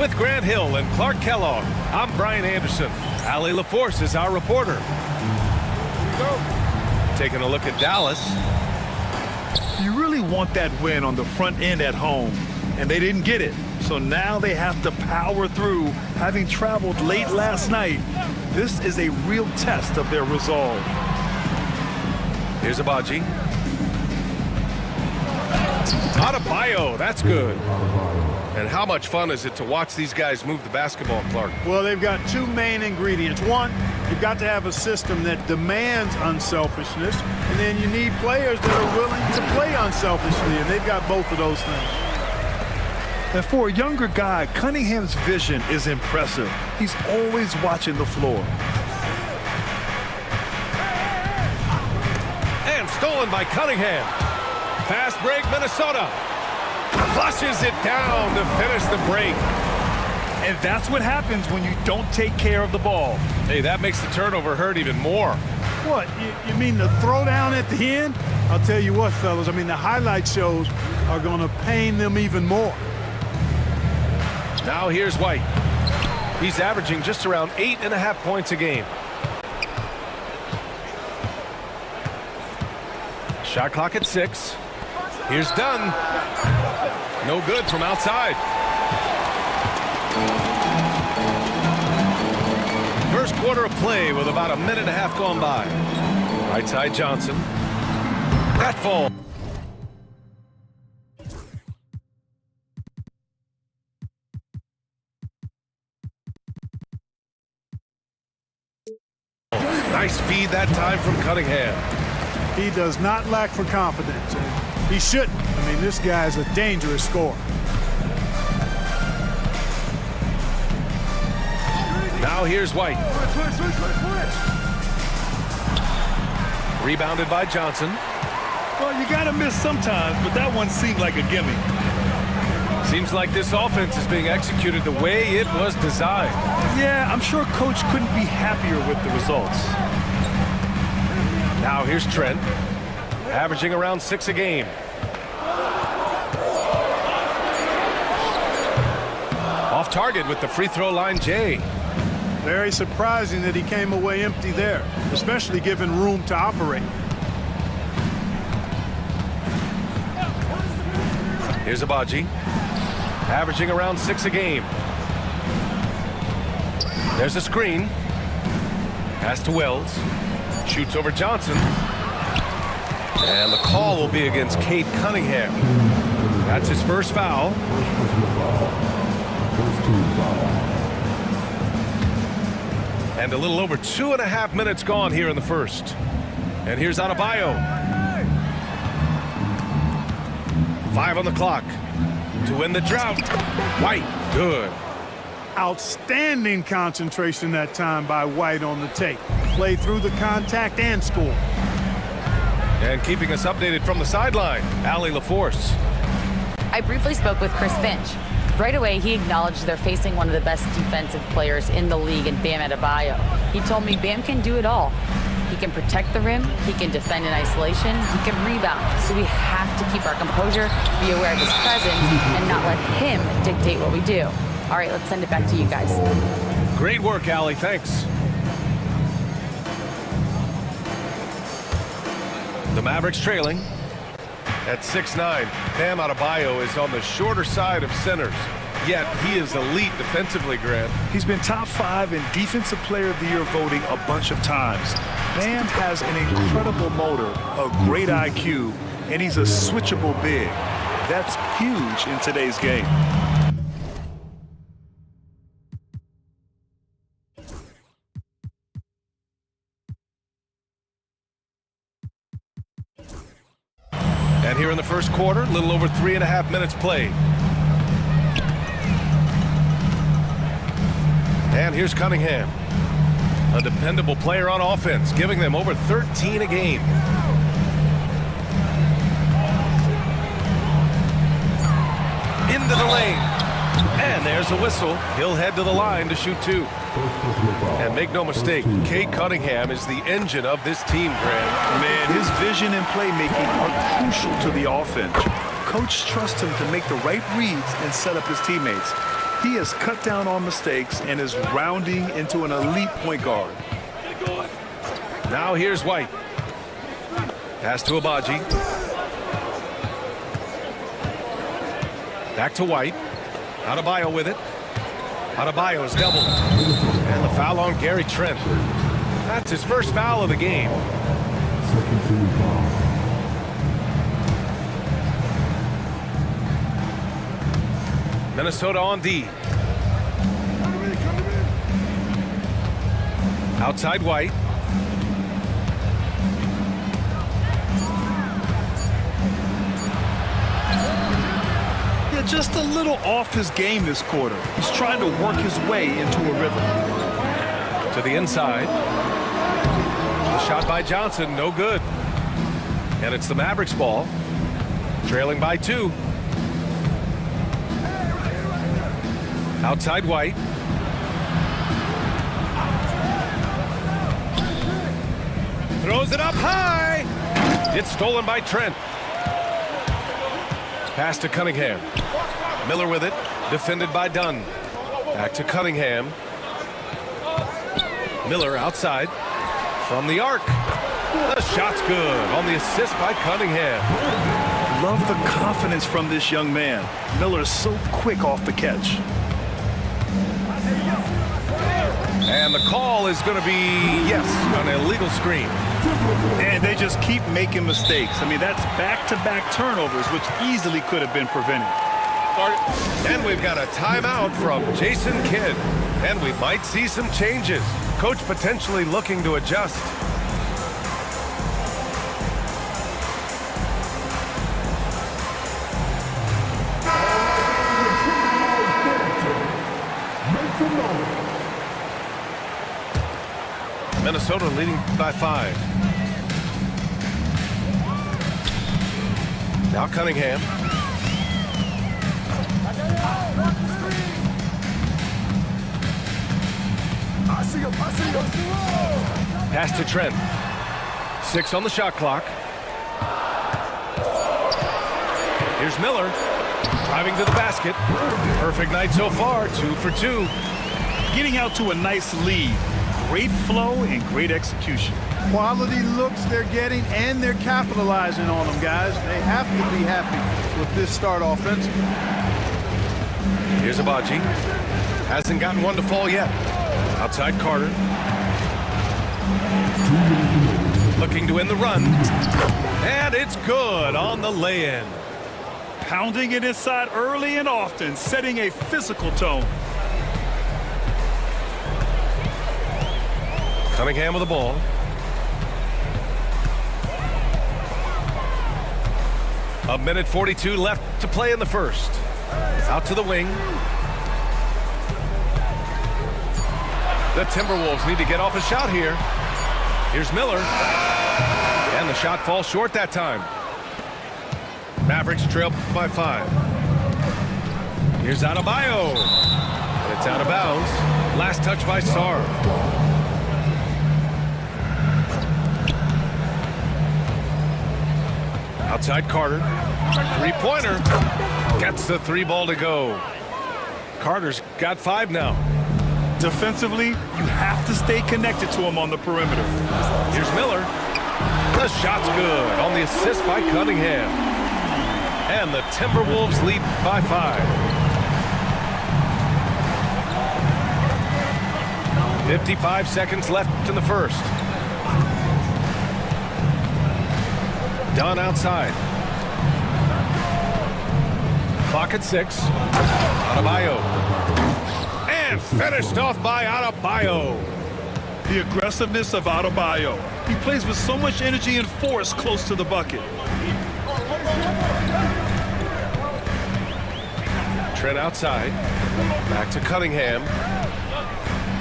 With Grant Hill and Clark Kellogg, I'm Brian Anderson. Allie LaForce is our reporter. Taking a look at Dallas. You really want that win on the front end at home, and they didn't get it. So now they have to power through, having traveled late last night. This is a real test of their resolve. Here's Abaji. Adebayo, that's good. And how much fun is it to watch these guys move the basketball, Clark? Well, they've got two main ingredients. One, you've got to have a system that demands unselfishness, and then you need players that are willing to play unselfishly, and they've got both of those things. And for a younger guy, Cunningham's vision is impressive. He's always watching the floor. And stolen by Cunningham. Fast break, Minnesota. Flushes it down to finish the break. And that's what happens when you don't take care of the ball. Hey, that makes the turnover hurt even more. What, you mean the throwdown at the end? I'll tell you what, fellas, I mean, the highlight shows are going to pain them even more. Now here's White. He's averaging just around 8.5 points a game. Shot clock at 6. Here's Dunn. No good from outside. First quarter of play with about 1.5 minutes gone by. Right side Johnson. That fall. Nice feed that time from Cunningham. He does not lack for confidence, and he shouldn't. I mean, this guy's a dangerous scorer. Now here's White. Rebounded by Johnson. Well, you got to miss sometimes, but that one seemed like a gimme. Seems like this offense is being executed the way it was designed. Yeah, I'm sure Coach couldn't be happier with the results. Now here's Trent, averaging around 6 a game. Off target with the free throw line, Jay. Very surprising that he came away empty there, especially given room to operate. Here's Abaji, averaging around 6 a game. There's a screen. Pass to Wells. Shoots over Johnson. And the call will be against Cade Cunningham. That's his first foul. And a little over 2.5 minutes gone here in the first. And here's Adebayo. 5 on the clock to win the drought. White, good. Outstanding concentration that time by White on the take. Play through the contact and score. And keeping us updated from the sideline, Allie LaForce. I briefly spoke with Chris Finch. Right away, he acknowledged they're facing one of the best defensive players in the league in Bam Adebayo. He told me Bam can do it all. He can protect the rim, he can defend in isolation, he can rebound. So we have to keep our composure, be aware of his presence, and not let him dictate what we do. All right, let's send it back to you guys. Great work, Allie. Thanks. The Mavericks trailing at 6'9". Bam Adebayo is on the shorter side of centers, yet he is elite defensively, Grant. He's been top 5 in Defensive Player of the Year voting a bunch of times. Bam has an incredible motor, a great IQ, and he's a switchable big. That's huge in today's game. And here in the first quarter, a little over 3.5 minutes played. And here's Cunningham, a dependable player on offense, giving them over 13 a game. Into the lane. And there's a whistle. He'll head to the line to shoot 2. And make no mistake, Cade Cunningham is the engine of this team, Grant. Man, his vision and playmaking are crucial to the offense. Coach trusts him to make the right reads and set up his teammates. He has cut down on mistakes and is rounding into an elite point guard. Now here's White. Pass to Abaji. Back to White. Adebayo with it. Adebayo is doubled. And the foul on Gary Trent. That's his first foul of the game. Minnesota on D. Outside White. Yeah, just a little off his game this quarter. He's trying to work his way into a rhythm. To the inside. The shot by Johnson, no good. And it's the Mavericks ball. Trailing by 2. Outside White. Throws it up high. It's stolen by Trent. Pass to Cunningham. Miller with it. Defended by Dunn. Back to Cunningham. Miller outside. From the arc. The shot's good on the assist by Cunningham. Love the confidence from this young man. Miller's so quick off the catch. And the call is going to be, yes, an illegal screen. And they just keep making mistakes. I mean, that's back-to-back turnovers, which easily could have been prevented. And we've got a timeout from Jason Kidd. And we might see some changes. Coach potentially looking to adjust. Minnesota leading by 5. Now Cunningham. Pass to Trent. 6 on the shot clock. Here's Miller. Driving to the basket. Perfect night so far. 2 for 2. Getting out to a nice lead. Great flow and great execution. Quality looks they're getting, and they're capitalizing on them, guys. They have to be happy with this start offensively. Here's Abaji. Hasn't gotten one to fall yet. Outside Carter. Looking to win the run. And it's good on the lay-in. Pounding it inside early and often, setting a physical tone. Cunningham with the ball. A minute 42 left to play in the first. Out to the wing. The Timberwolves need to get off a shot here. Here's Miller. And the shot falls short that time. Mavericks trail by 5. Here's Adebayo. And it's out of bounds. Last touch by Sarr. Outside Carter. 3-pointer. Gets the 3 ball to go. Carter's got 5 now. Defensively, you have to stay connected to him on the perimeter. Here's Miller. The shot's good on the assist by Cunningham. And the Timberwolves lead by 5. 55 seconds left in the first. Dunn outside. Clock at 6. Adebayo. And finished off by Adebayo. The aggressiveness of Adebayo. He plays with so much energy and force close to the bucket. Trent outside. Back to Cunningham.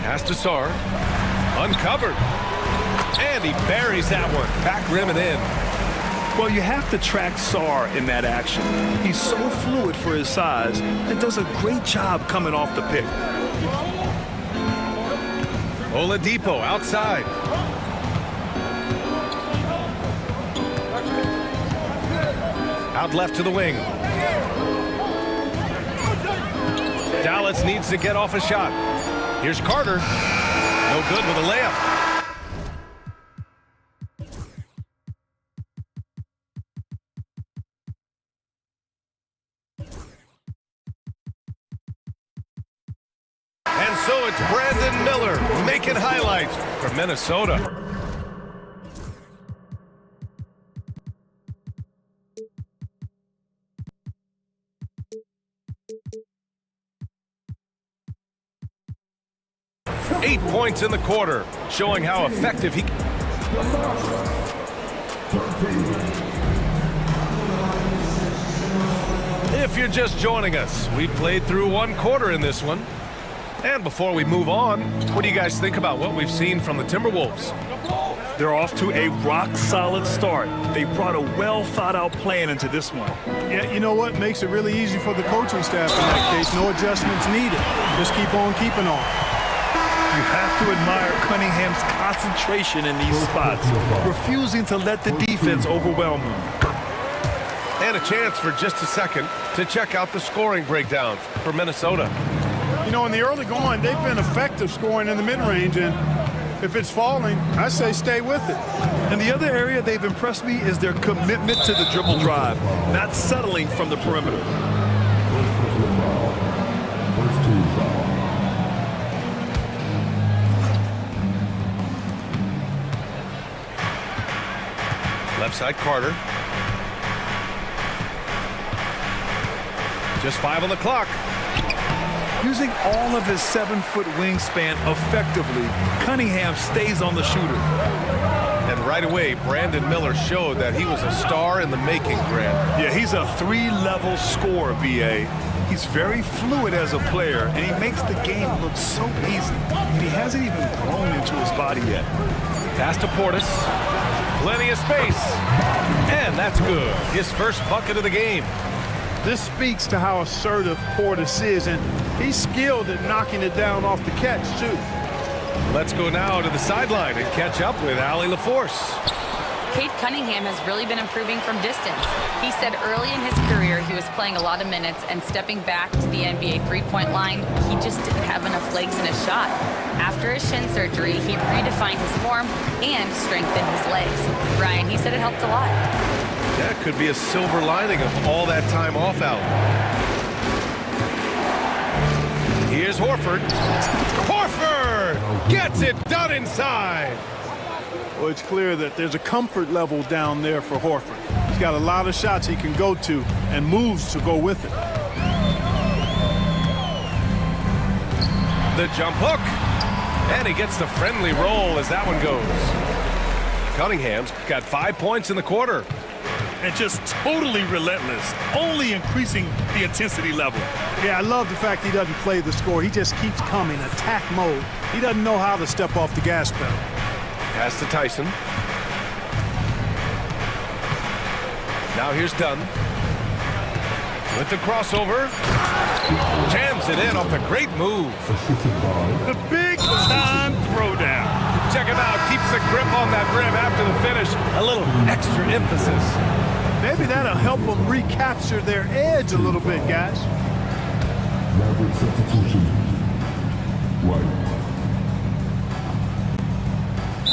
Pass to Sarr. Uncovered. And he buries that one. Back rim and in. Well, you have to track Sarr in that action. He's so fluid for his size and does a great job coming off the pick. Oladipo outside. Out left to the wing. Dallas needs to get off a shot. Here's Carter. No good with a layup. And so it's Brandon Miller making highlights for Minnesota. Eight points in the quarter, showing how effective he. If you're just joining us, we played through one quarter in this one. And before we move on, what do you guys think about what we've seen from the Timberwolves? They're off to a rock-solid start. They brought a well-thought-out plan into this one. Yeah, you know what? Makes it really easy for the coaching staff in that case. No adjustments needed. Just keep on keeping on. You have to admire Cunningham's concentration in these spots, refusing to let the defense overwhelm him. And a chance for just a second to check out the scoring breakdown for Minnesota. You know, in the early going, they've been effective scoring in the mid-range, and if it's falling, I say stay with it. And the other area they've impressed me is their commitment to the dribble drive, not settling from the perimeter. Left side, Carter. Just 5 on the clock. Using all of his 7-foot wingspan effectively, Cunningham stays on the shooter. And right away, Brandon Miller showed that he was a star in the making, Grant. Yeah, he's a 3-level scorer, B.A. He's very fluid as a player, and he makes the game look so easy. And he hasn't even grown into his body yet. Pass to Portis. Plenty of space. And that's good. His first bucket of the game. This speaks to how assertive Portis is, and he's skilled at knocking it down off the catch, too. Let's go now to the sideline and catch up with Allie LaForce. Cade Cunningham has really been improving from distance. He said early in his career he was playing a lot of minutes, and stepping back to the NBA three-point line, he just didn't have enough legs in his shot. After his shin surgery, he redefined his form and strengthened his legs. Ryan, he said it helped a lot. That could be a silver lining of all that time off out. Here's Horford. Horford gets it done inside. Well, it's clear that there's a comfort level down there for Horford. He's got a lot of shots he can go to and moves to go with it. The jump hook. And he gets the friendly roll as that one goes. Cunningham's got 5 points in the quarter. And just totally relentless, only increasing the intensity level. Yeah, I love the fact he doesn't play the score. He just keeps coming, attack mode. He doesn't know how to step off the gas pedal. Pass to Tyson. Now here's Dunn. With the crossover. Jams it in off a great move. The big-time throwdown. Check him out. Keeps the grip on that rim after the finish. A little extra emphasis. Maybe that'll help them recapture their edge a little bit, guys. Maverick substitution. White.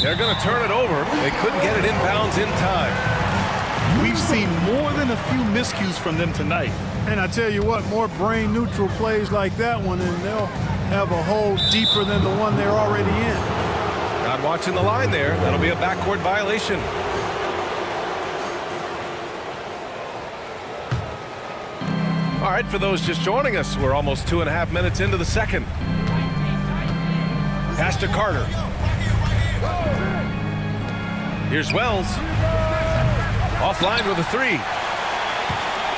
They're going to turn it over. They couldn't get it inbounds in time. We've seen more than a few miscues from them tonight. And I tell you what, more brain-neutral plays like that one, and they'll have a hole deeper than the one they're already in. Not watching the line there. That'll be a backcourt violation. All right, for those just joining us, we're almost 2.5 minutes into the second. Pass to Carter. Here's Wells. Offline with a 3.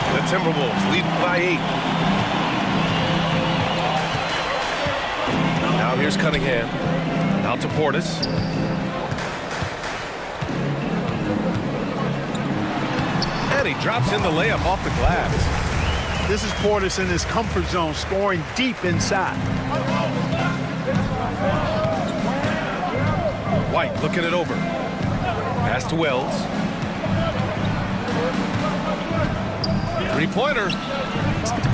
The Timberwolves lead by 8. Now here's Cunningham. Out to Portis. And he drops in the layup off the glass. This is Portis in his comfort zone, scoring deep inside. White looking it over. Pass to Wells. Three-pointer.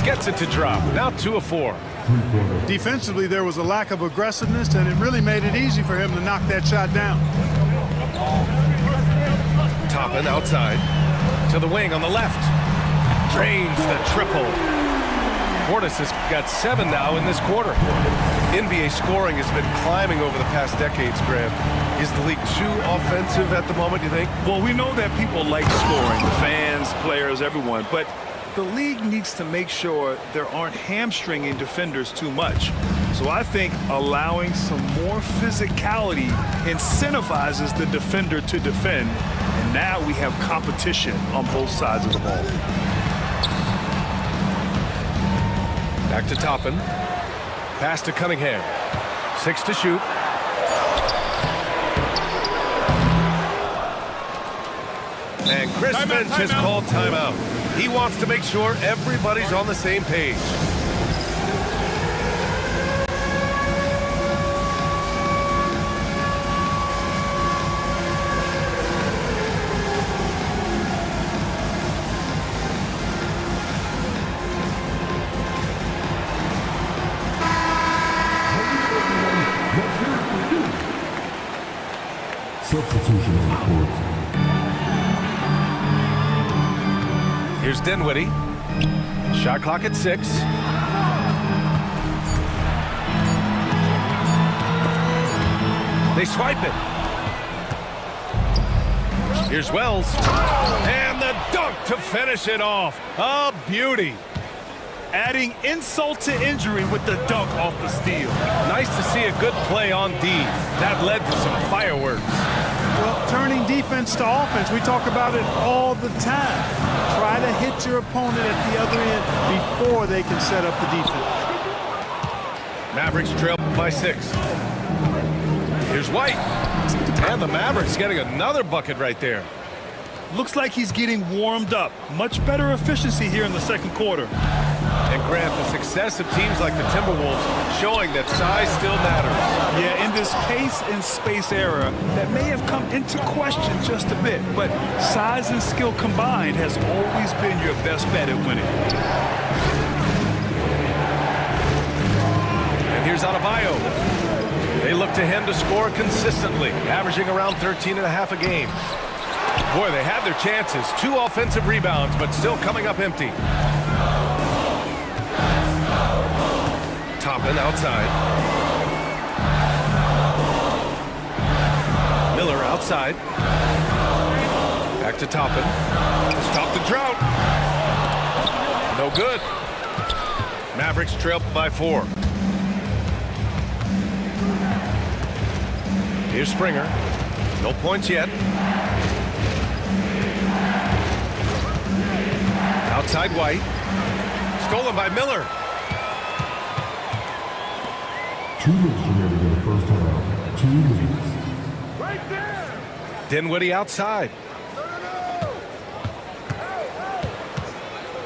Gets it to drop. Now 2 of 4. Three-pointer. Defensively, there was a lack of aggressiveness, and it really made it easy for him to knock that shot down. Toppin outside to the wing on the left. Drains the triple. Portis has got 7 now in this quarter. NBA scoring has been climbing over the past decades, Graham. Is the league too offensive at the moment, you think? Well, we know that people like scoring, the fans, players, everyone, but the league needs to make sure there aren't hamstringing defenders too much. So I think allowing some more physicality incentivizes the defender to defend, and now we have competition on both sides of the ball. Back to Toppin. Pass to Cunningham. 6 to shoot. And Chris Finch has called timeout. He wants to make sure everybody's on the same page. Substitution on the court. Here's Dinwiddie. Shot clock at 6. They swipe it. Here's Wells. And the dunk to finish it off. A beauty. Adding insult to injury with the dunk off the steal. Nice to see a good play on D. That led to some fireworks. Well, turning defense to offense, we talk about it all the time. Try to hit your opponent at the other end before they can set up the defense. Mavericks trail by 6. Here's White. And the Mavericks getting another bucket right there. Looks like he's getting warmed up. Much better efficiency here in the second quarter. And Grant, the success of teams like the Timberwolves showing that size still matters. Yeah, in this pace and space era, that may have come into question just a bit, but size and skill combined has always been your best bet at winning. And here's Adebayo. They look to him to score consistently, averaging around 13.5 a game. Boy, they had their chances. 2 offensive rebounds, but still coming up empty. Toppin outside. Miller outside. Back to Toppin. Stop the drought. No good. Mavericks trail by 4. Here's Springer. No points yet. Outside White. Stolen by Miller. 2 minutes remaining in the first half. 2 minutes. Dinwiddie outside.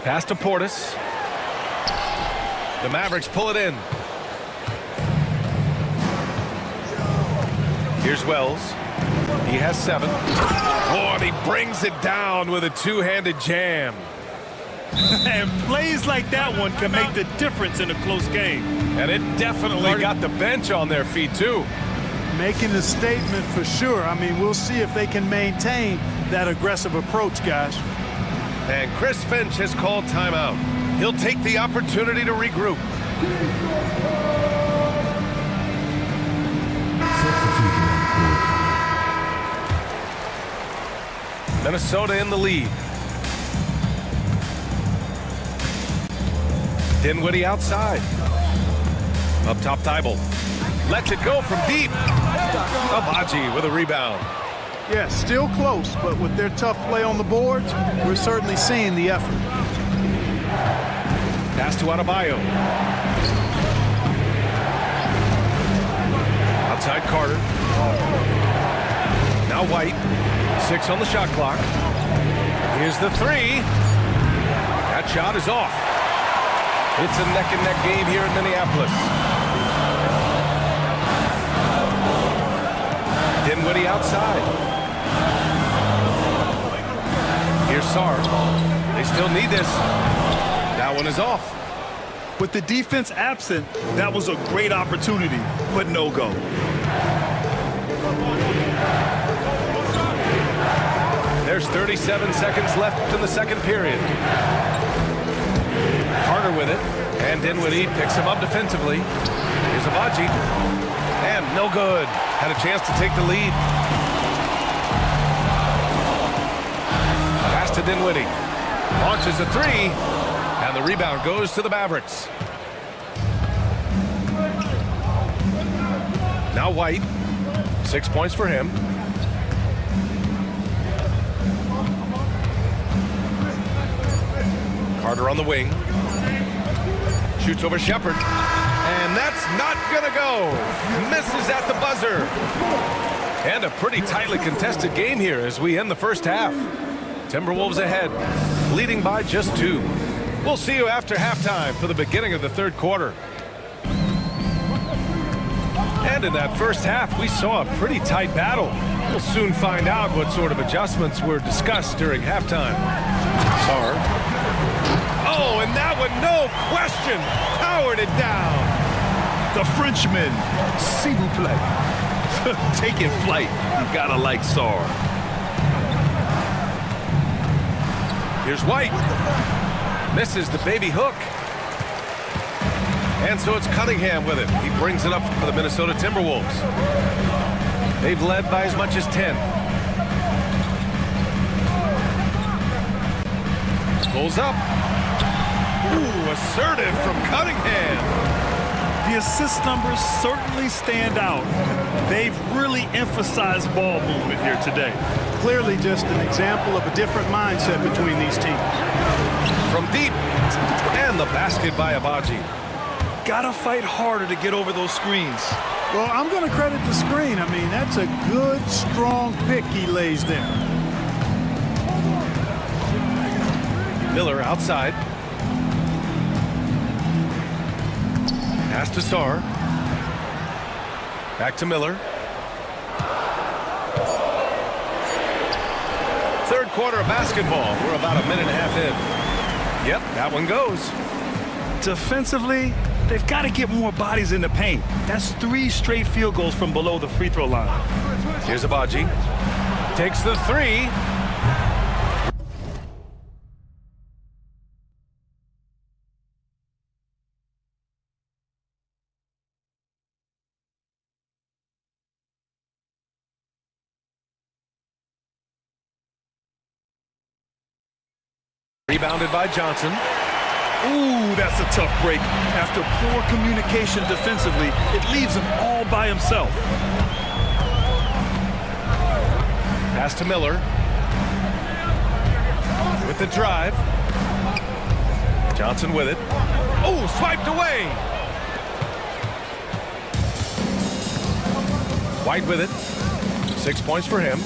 Pass to Portis. The Mavericks pull it in. Here's Wells. He has 7. Oh, and he brings it down with a 2-handed jam. And plays like that one can make the difference in a close game. And it definitely got the bench on their feet, too. Making a statement for sure. I mean, we'll see if they can maintain that aggressive approach, guys. And Chris Finch has called timeout. He'll take the opportunity to regroup. Substitution on the court. Minnesota in the lead. Dinwiddie outside. Up top, Thibault. Lets it go from deep. Abaji with a rebound. Yeah, still close, but with their tough play on the boards, we're certainly seeing the effort. Pass to Adebayo. Outside Carter. Now White. 6 on the shot clock. Here's the 3. That shot is off. It's a neck-and-neck game here in Minneapolis. Dinwiddie outside. Here's Sarr. They still need this. That one is off. With the defense absent, that was a great opportunity, but no go. There's 37 seconds left in the second period. Carter with it, and Dinwiddie picks him up defensively. Here's Abaji, and no good. Had a chance to take the lead. Pass to Dinwiddie. Launches a three, and the rebound goes to the Mavericks. Now White, 6 points for him. Carter on the wing. Shoots over Shepherd. And that's not gonna go. Misses at the buzzer. And a pretty tightly contested game here as we end the first half. Timberwolves ahead, leading by just 2. We'll see you after halftime for the beginning of the third quarter. And in that first half, we saw a pretty tight battle. We'll soon find out what sort of adjustments were discussed during halftime. Sarr. Oh, and that one, no question, powered it down. The Frenchman, s'il vous plaît. Taking flight, you gotta like Sarr. Here's White. Misses the baby hook. And so it's Cunningham with it. He brings it up for the Minnesota Timberwolves. They've led by as much as 10. Pulls up. Ooh, assertive from Cunningham. The assist numbers certainly stand out. They've really emphasized ball movement here today. Clearly just an example of a different mindset between these teams. From deep. And the basket by Abaji. Gotta fight harder to get over those screens. Well, I'm going to credit the screen. I mean, that's a good, strong pick he lays there. Miller outside. Pass to Sarr. Back to Miller. Third quarter of basketball. We're about a minute and a half in. Yep, that one goes. Defensively, they've got to get more bodies in the paint. That's 3 straight field goals from below the free throw line. Here's Abaji. Takes the 3. Rebounded by Johnson. Ooh, that's a tough break. After poor communication defensively, it leaves him all by himself. Pass to Miller. With the drive. Johnson with it. Oh, swiped away. White with it. 6 points for him.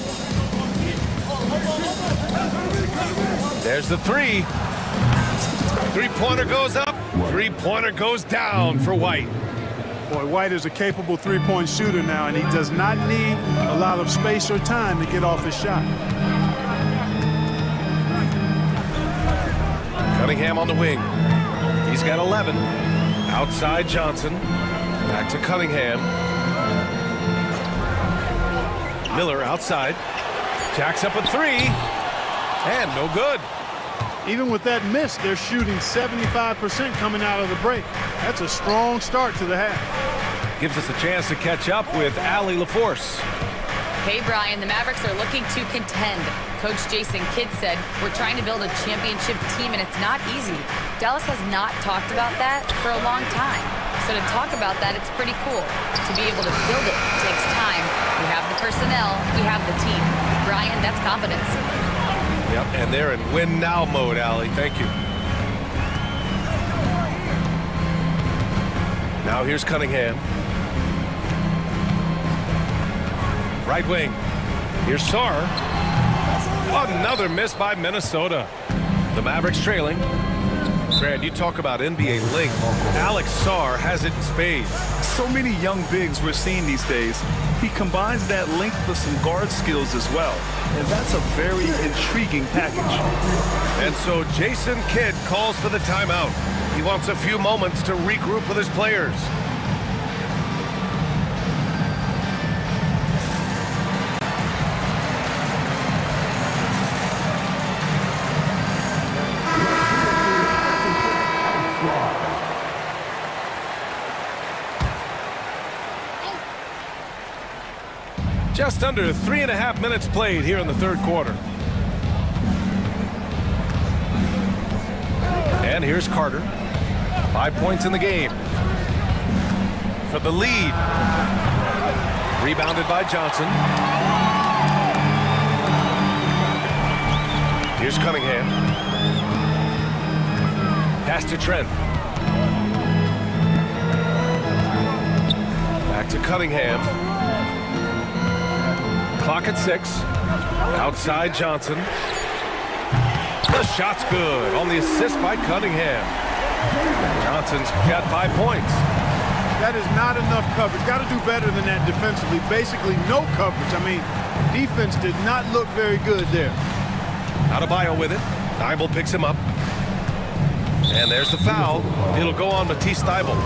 There's the 3. Three-pointer goes up. Three-pointer goes down for White. Boy, White is a capable three-point shooter now, and he does not need a lot of space or time to get off his shot. Cunningham on the wing. He's got 11. Outside Johnson. Back to Cunningham. Miller outside. Jacks up a 3. And no good. Even with that miss, they're shooting 75% coming out of the break. That's a strong start to the half. Gives us a chance to catch up with Allie LaForce. Hey, Brian, the Mavericks are looking to contend. Coach Jason Kidd said, we're trying to build a championship team, and it's not easy. Dallas has not talked about that for a long time. So to talk about that, it's pretty cool. To be able to build it takes time. We have the personnel, we have the team. Brian, that's confidence. Yep, and they're in win now mode, Allie. Thank you. Now here's Cunningham. Right wing. Here's Sarr. Another miss by Minnesota. The Mavericks trailing. Grant, you talk about NBA length. Alex Sarr has it in spades. So many young bigs we're seeing these days. He combines that length with some guard skills as well. And that's a very intriguing package. And so Jason Kidd calls for the timeout. He wants a few moments to regroup with his players. Just under 3.5 minutes played here in the third quarter. And here's Carter. 5 points in the game. For the lead. Rebounded by Johnson. Here's Cunningham. Pass to Trent. Back to Cunningham. Clock at 6. Outside Johnson. The shot's good on the assist by Cunningham. Johnson's got 5 points. That is not enough coverage. Got to do better than that defensively. Basically no coverage. I mean, defense did not look very good there. Adebayo with it. Thibault picks him up. And there's the foul. It'll go on Matisse Thibault.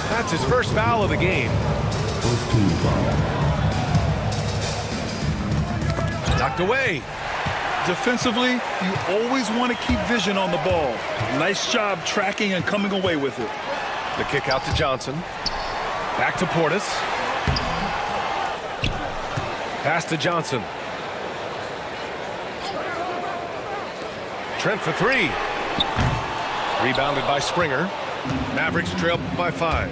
That's his first foul of the game. First team foul. Knocked away. Defensively, you always want to keep vision on the ball. Nice job tracking and coming away with it. The kick out to Johnson. Back to Portis. Pass to Johnson. Trent for 3. Rebounded by Springer. Mavericks trail by 5.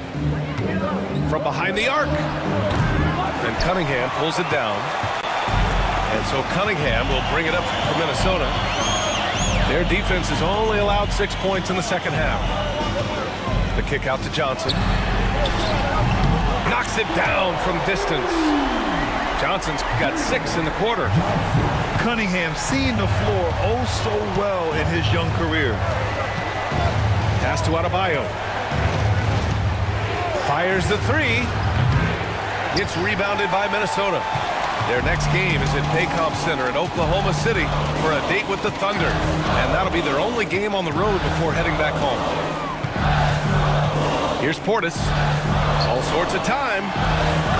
From behind the arc. And Cunningham pulls it down. And so Cunningham will bring it up for Minnesota. Their defense has only allowed 6 points in the second half. The kick out to Johnson. Knocks it down from distance. Johnson's got 6 in the quarter. Cunningham seeing the floor oh so well in his young career. Pass to Adebayo. Fires the 3. It's rebounded by Minnesota. Their next game is at Paycom Center in Oklahoma City for a date with the Thunder. And that'll be their only game on the road before heading back home. Here's Portis. All sorts of time.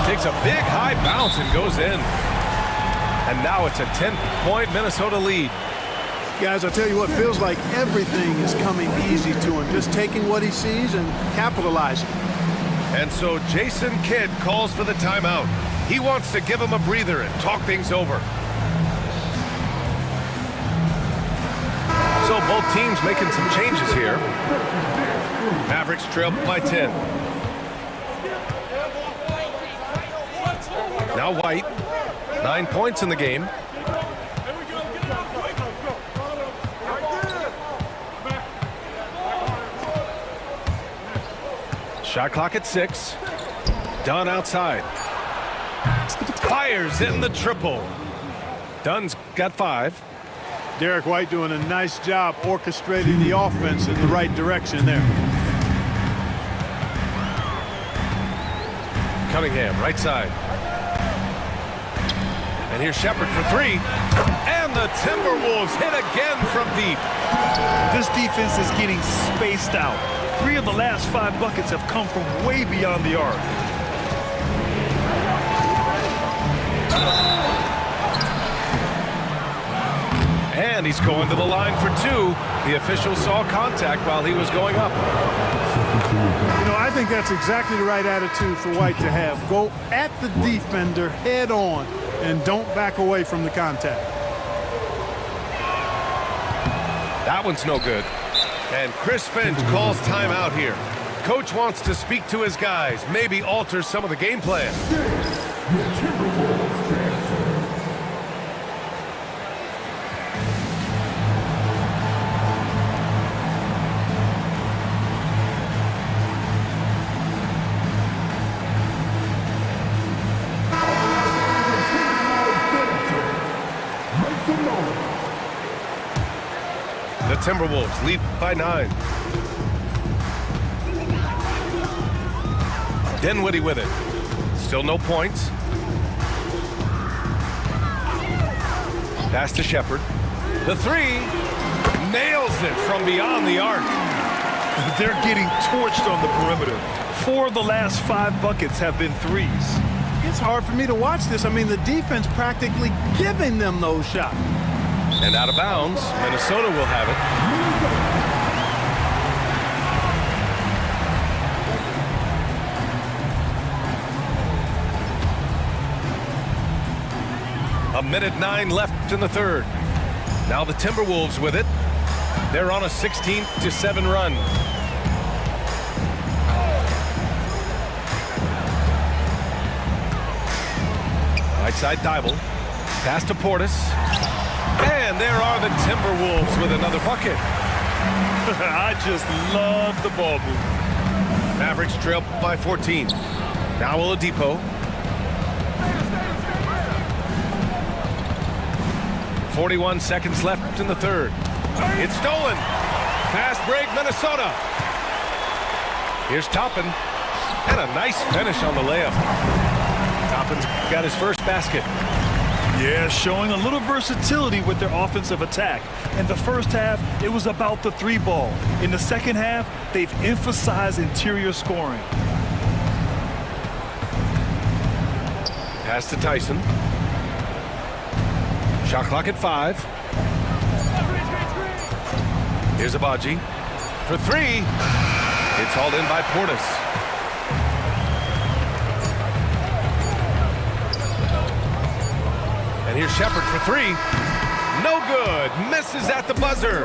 Takes a big high bounce and goes in. And now it's a 10-point Minnesota lead. Guys, I tell you what, feels like everything is coming easy to him. Just taking what he sees and capitalizing. And so Jason Kidd calls for the timeout. He wants to give him a breather and talk things over. So both teams making some changes here. Mavericks trail by 10. Now White. 9 points in the game. Shot clock at 6. Dunn outside. Fires in the triple. Dunn's got 5. Derek White doing a nice job orchestrating the offense in the right direction there. Cunningham, right side. And here's Shepard for 3. And the Timberwolves hit again from deep. This defense is getting spaced out. 3 of the last 5 buckets have come from way beyond the arc. And he's going to the line for 2. The official saw contact while he was going up. You know, I think that's exactly the right attitude for White to have. Go at the defender head on and don't back away from the contact. That one's no good. And Chris Finch calls timeout here. Coach wants to speak to his guys, maybe alter some of the game plan. The Timberwolves lead by 9. Dinwiddie with it. Still no points. Pass to Shepard. The 3. Nails it from beyond the arc. They're getting torched on the perimeter. 4 of the last 5 buckets have been threes. It's hard for me to watch this. I mean, the defense practically giving them those shots. And out of bounds, Minnesota will have it. A minute 9 left in the third. Now the Timberwolves with it. They're on a 16-7 run. Right side Dibble. Pass to Portis. And there are the Timberwolves with another bucket. I just love the ball movement. Mavericks trail by 14. Now Oladipo. 41 seconds left in the third. It's stolen. Fast break, Minnesota. Here's Toppin. And a nice finish on the layup. Toppin's got his first basket. Yeah, showing a little versatility with their offensive attack. In the first half, it was about the 3-ball. In the second half, they've emphasized interior scoring. Pass to Tyson. Shot clock at 5. Here's Abaji for 3. It's hauled in by Portis. And here's Shepard for 3. No good. Misses at the buzzer.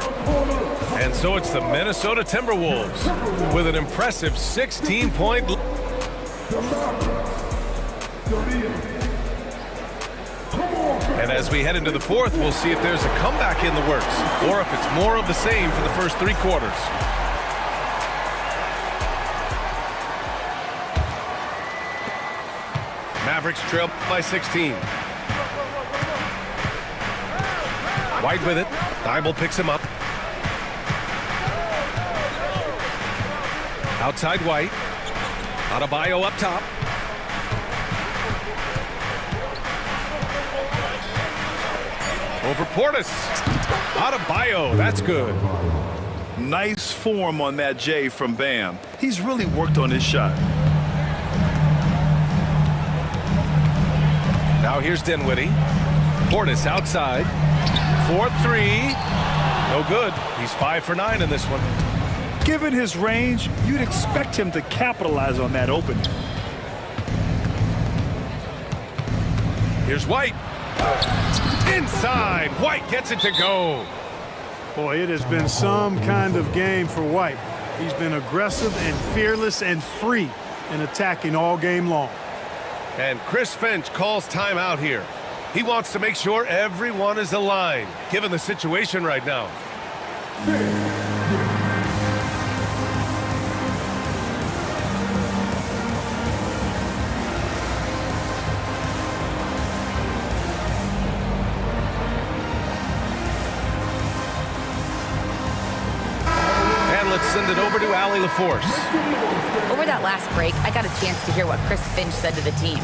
And so it's the Minnesota Timberwolves with an impressive 16-point. And as we head into the fourth, we'll see if there's a comeback in the works or if it's more of the same for the first 3 quarters. Mavericks trail by 16. White with it. Dibble picks him up. Outside White. Adebayo up top. Over Portis. Adebayo, that's good. Nice form on that J from Bam. He's really worked on his shot. Now here's Dinwiddie. Portis outside. 4-3. No good. He's 5 for 9 in this one. Given his range, you'd expect him to capitalize on that opening. Here's White. Inside. White gets it to go. Boy, it has been some kind of game for White. He's been aggressive and fearless and free in attacking all game long. And Chris Finch calls timeout here. He wants to make sure everyone is aligned, given the situation right now. And let's send it over to Allie LaForce. Over that last break, I got a chance to hear what Chris Finch said to the team.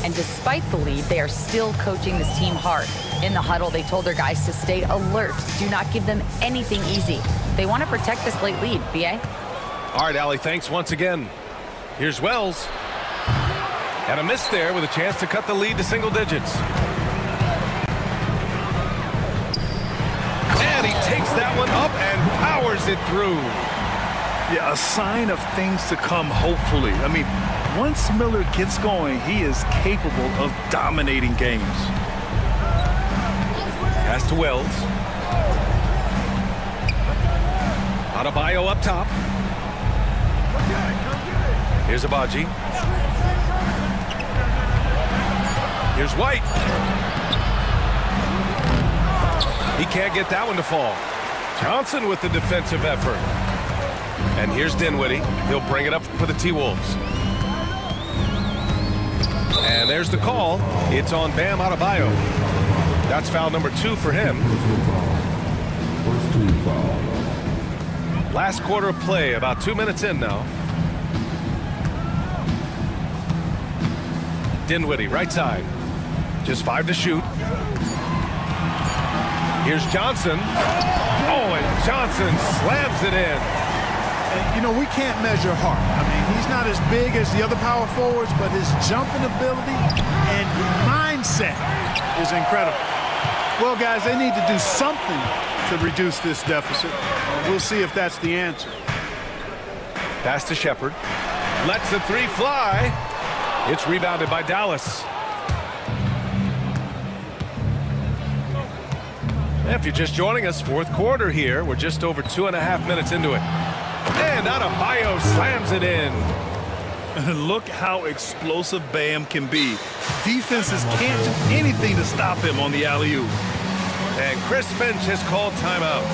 And despite the lead, they are still coaching this team hard. In the huddle, they told their guys to stay alert. Do not give them anything easy. They want to protect this late lead, B.A. All right, Allie, thanks once again. Here's Wells. And a miss there with a chance to cut the lead to single digits. And he takes that one up and powers it through. Yeah, a sign of things to come, hopefully. I mean, once Miller gets going, he is capable of dominating games. Pass to Wells. Adebayo up top. Here's Abaji. Here's White. He can't get that one to fall. Johnson with the defensive effort. And here's Dinwiddie. He'll bring it up for the T-Wolves. And there's the call. It's on Bam Adebayo. That's foul number 2 for him. First team foul. Last quarter of play, about 2 minutes in now. Dinwiddie, right side. Just 5 to shoot. Here's Johnson. Oh, and Johnson slams it in. You know, we can't measure heart. I mean, he's not as big as the other power forwards, but his jumping ability and mindset is incredible. Well, guys, they need to do something to reduce this deficit. We'll see if that's the answer. Pass to Shepard. Lets the three fly. It's rebounded by Dallas. If you're just joining us, fourth quarter here. We're just over 2.5 minutes into it. And Adebayo slams it in. Look how explosive Bam can be. Defenses can't do anything to stop him on the alley-oop. And Chris Finch has called timeout.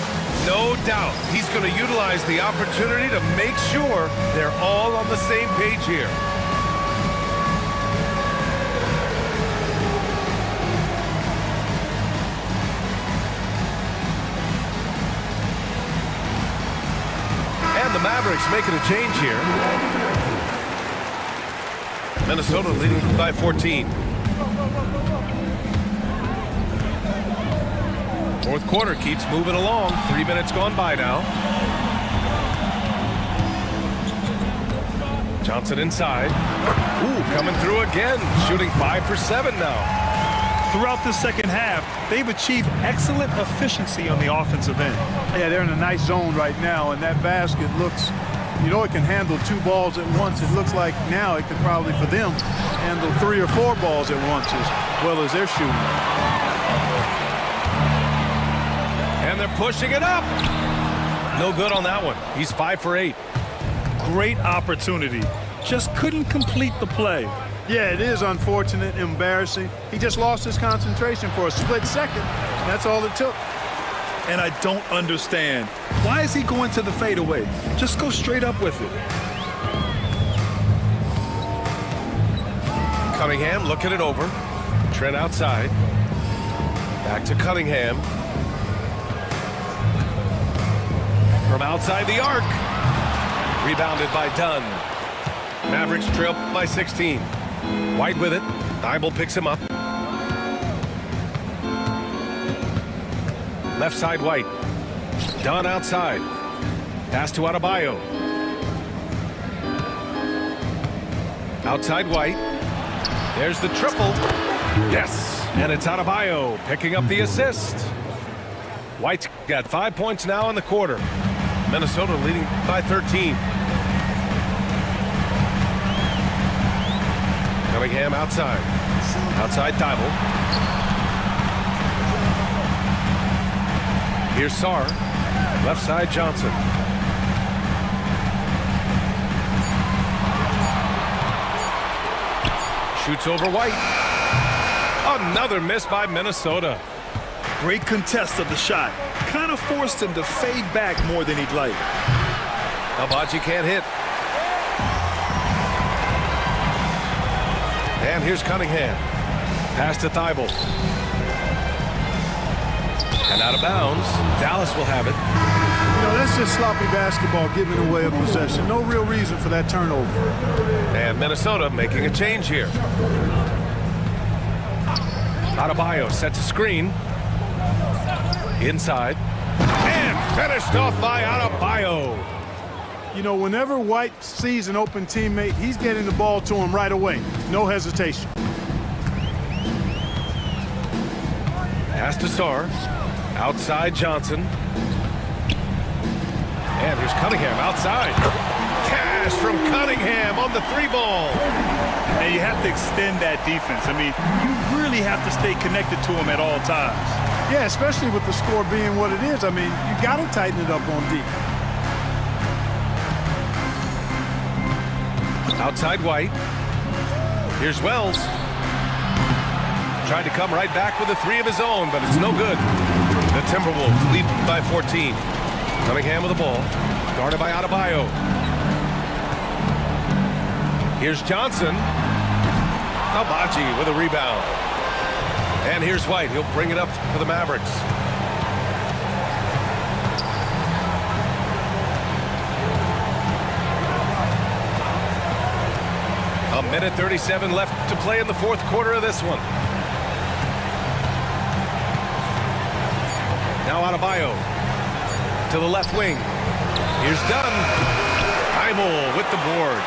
No doubt he's going to utilize the opportunity to make sure they're all on the same page here. And the Mavericks making a change here. Minnesota leading by 14. Fourth quarter keeps moving along. 3 minutes gone by now. Johnson inside. Ooh, coming through again. Shooting 5 for 7 now. Throughout the second half, they've achieved excellent efficiency on the offensive end. Yeah, they're in a nice zone right now, and that basket looks, you know, it can handle 2 balls at once. It looks like now it could probably, for them, handle 3 or 4 balls at once as well as they're shooting. And they're pushing it up. No good on that one. He's 5 for 8. Great opportunity. Just couldn't complete the play. Yeah, it is unfortunate, embarrassing. He just lost his concentration for a split second. That's all it took. And I don't understand. Why is he going to the fadeaway? Just go straight up with it. Cunningham looking it over. Trent outside. Back to Cunningham. From outside the arc. Rebounded by Dunn. Mavericks trail by 16. White with it. Thibault picks him up. Left side White. Dunn outside. Pass to Adebayo. Outside White. There's the triple. Yes. And it's Adebayo picking up the assist. White's got 5 points now in the quarter. Minnesota leading by 13. Cunningham outside. Outside Thibault. Here's Sarr. Left side Johnson. Shoots over White. Another miss by Minnesota. Great contest of the shot. Kind of forced him to fade back more than he'd like. Abaji can't hit. And here's Cunningham. Pass to Thibault. And out of bounds. Dallas will have it. You know, that's just sloppy basketball, giving away a possession. No real reason for that turnover. And Minnesota making a change here. Adebayo sets a screen. Inside. And finished off by Adebayo. You know, whenever White sees an open teammate, he's getting the ball to him right away. No hesitation. Pass to Sarr. Outside Johnson. And here's Cunningham outside. Cash from Cunningham on the 3-ball. And you have to extend that defense. I mean, you really have to stay connected to him at all times. Yeah, especially with the score being what it is. I mean, you got to tighten it up on defense. Outside White. Here's Wells. Tried to come right back with a 3 of his own, but it's no good. The Timberwolves lead by 14. Cunningham with the ball. Guarded by Adebayo. Here's Johnson. Abaji with a rebound. And here's White. He'll bring it up for the Mavericks. A minute 37 left to play in the fourth quarter of this one. Now Adebayo to the left wing. Here's Dunn. Thibault with the board.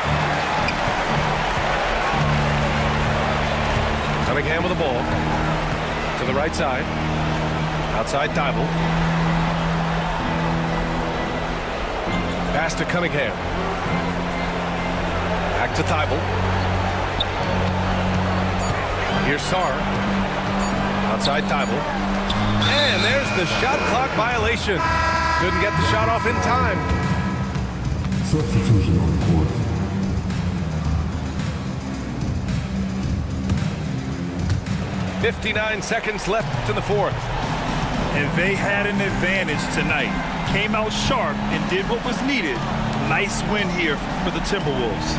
Cunningham with the ball. To the right side. Outside Thibault. Pass to Cunningham. Back to Thibault. Here's Sarr. Outside Thibault. And there's the shot clock violation. Couldn't get the shot off in time. Substitution on the court. .59 seconds left in the fourth. And they had an advantage tonight. Came out sharp and did what was needed. Nice win here for the Timberwolves.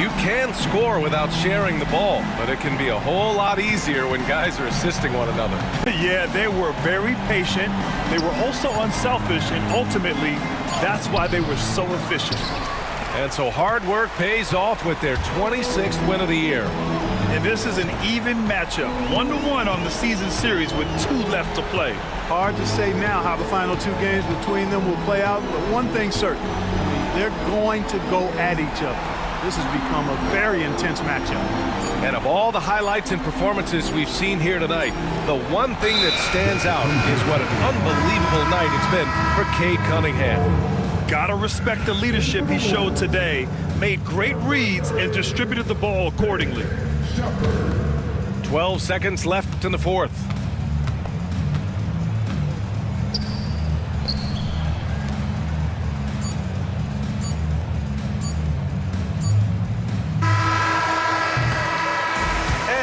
You can score without sharing the ball, but it can be a whole lot easier when guys are assisting one another. Yeah, they were very patient. They were also unselfish, and ultimately, that's why they were so efficient. And so hard work pays off with their 26th win of the year. And this is an even matchup, 1-1 on the season series with 2 left to play. Hard to say now how the final 2 games between them will play out, but one thing's certain. They're going to go at each other. This has become a very intense matchup. And of all the highlights and performances we've seen here tonight, the one thing that stands out is what an unbelievable night it's been for Cade Cunningham. Gotta respect the leadership he showed today. Made great reads and distributed the ball accordingly. 12 seconds left in the fourth.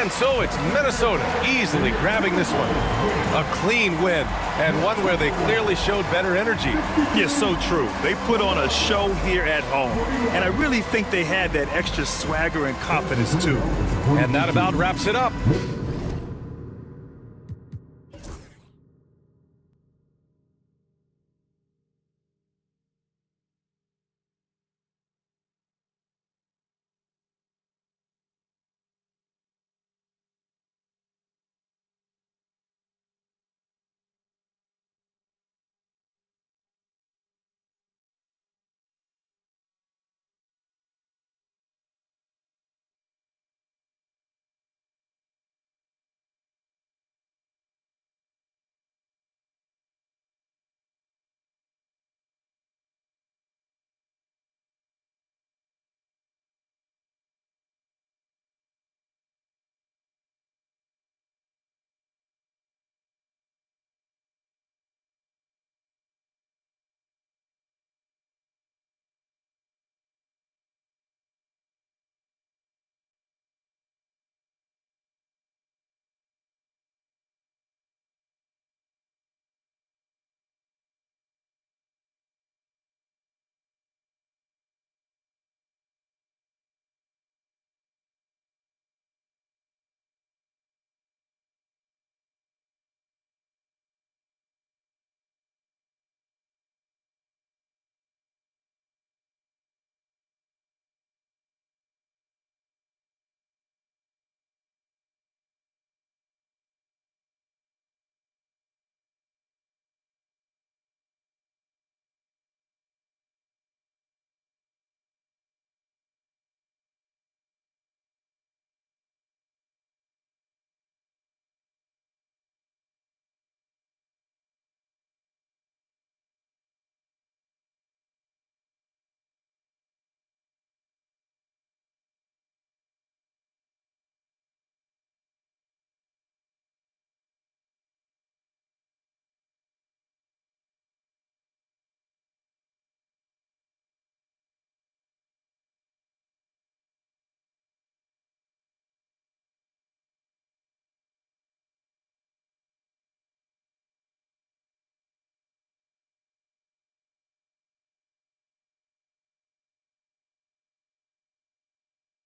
And so it's Minnesota easily grabbing this one. A clean win, and one where they clearly showed better energy. Yes, so true. They put on a show here at home, and I really think they had that extra swagger and confidence too. And that about wraps it up.